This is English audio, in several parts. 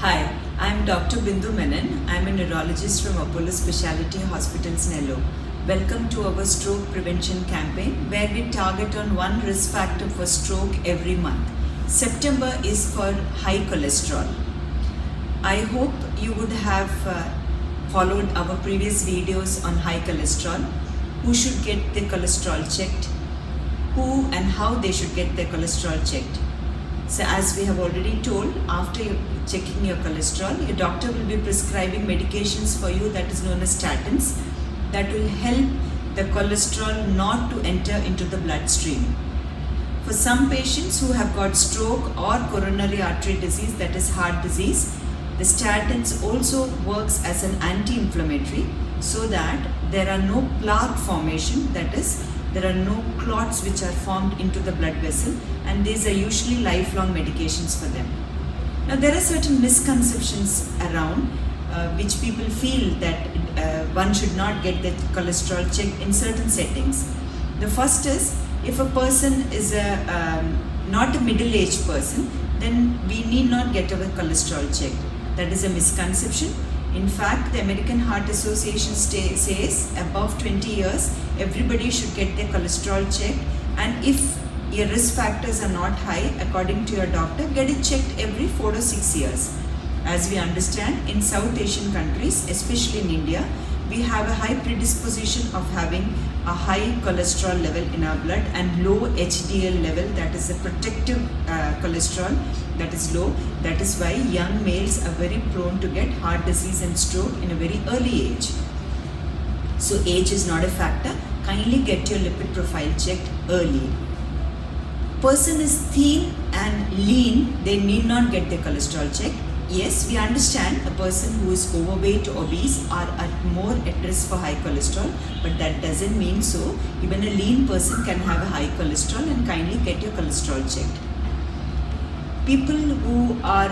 Hi, I'm Dr. Bindu Menon. I'm a neurologist from Apollo Specialty Hospitals, Nellore. Welcome to our stroke prevention campaign where we target on one risk factor for stroke every month. September is for high cholesterol. I hope you would have followed our previous videos on high cholesterol, who should get their cholesterol checked, who and how they should get their cholesterol checked. So as we have already told, after checking your cholesterol, your doctor will be prescribing medications for you that is known as statins that will help the cholesterol not to enter into the bloodstream. For some patients who have got stroke or coronary artery disease, that is heart disease, the statins also works as an anti-inflammatory so that there are no plaque formation, that is, there are no clots which are formed into the blood vessel, and these are usually lifelong medications for them. Now there are certain misconceptions around which people feel that one should not get the cholesterol checked in certain settings. The first is, if a person is not a middle-aged person, then we need not get our cholesterol checked. That is a misconception. In fact, the American Heart Association says above 20 years, everybody should get their cholesterol checked, and if your risk factors are not high, according to your doctor, get it checked every 4 to 6 years. As we understand, in South Asian countries, especially in India, we have a high predisposition of having a high cholesterol level in our blood and low HDL level, that is a protective cholesterol that is low. That is why young males are very prone to get heart disease and stroke in a very early age. So age is not a factor. Kindly get your lipid profile checked early. Person is thin and lean, they need not get their cholesterol checked. Yes, we understand a person who is overweight or obese are more at risk for high cholesterol, but that doesn't mean so. Even a lean person can have a high cholesterol, and kindly get your cholesterol checked. People who are,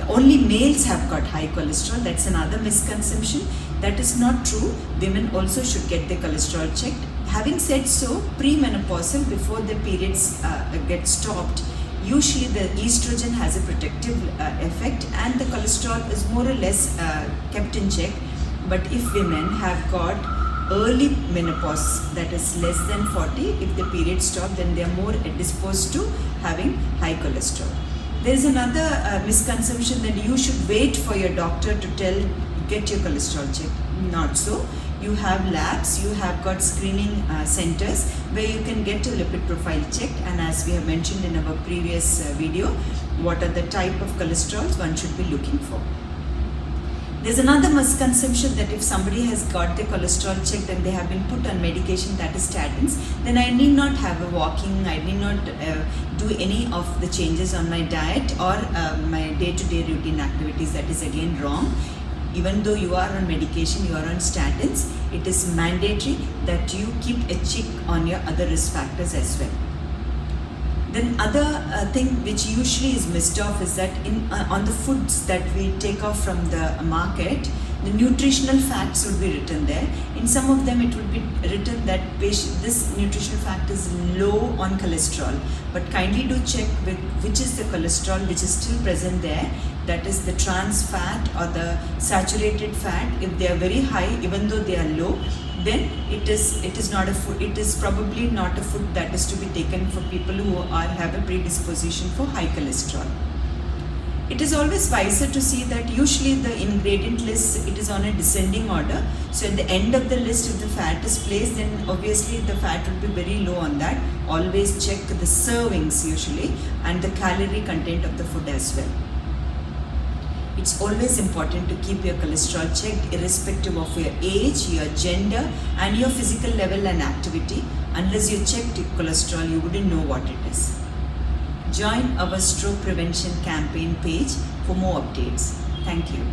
only males have got high cholesterol, that's another misconception. That is not true. Women also should get their cholesterol checked. Having said so, premenopausal, before the periods get stopped, usually the estrogen has a protective effect and the cholesterol is more or less kept in check. But if women have got early menopause, that is less than 40, if the period stop, then they are more disposed to having high cholesterol. There is another misconception that you should wait for your doctor to get your cholesterol checked. Not so. You have labs, you have got screening centers where you can get your lipid profile checked, and as we have mentioned in our previous video, what are the type of cholesterols one should be looking for. There's another misconception that if somebody has got their cholesterol checked and they have been put on medication, that is statins, then I need not have a walking, I need not do any of the changes on my diet or my day-to-day routine activities. That is again wrong. Even though you are on medication, you are on statins, it is mandatory that you keep a check on your other risk factors as well. Then other thing which usually is missed off is that on the foods that we take off from the market, the nutritional facts would be written there. In some of them it would be written that this nutritional fact is low on cholesterol, but kindly do check with which is the cholesterol which is still present there, that is the trans fat or the saturated fat. If they are very high, even though they are low, then it is not a food. It is probably not a food that is to be taken for people who have a predisposition for high cholesterol. It is always wiser to see that usually the ingredient list, it is on a descending order. So at the end of the list, if the fat is placed, then obviously the fat will be very low on that. Always check the servings usually and the calorie content of the food as well. It's always important to keep your cholesterol checked irrespective of your age, your gender and your physical level and activity. Unless you checked your cholesterol, you wouldn't know what it is. Join our stroke prevention campaign page for more updates. Thank you.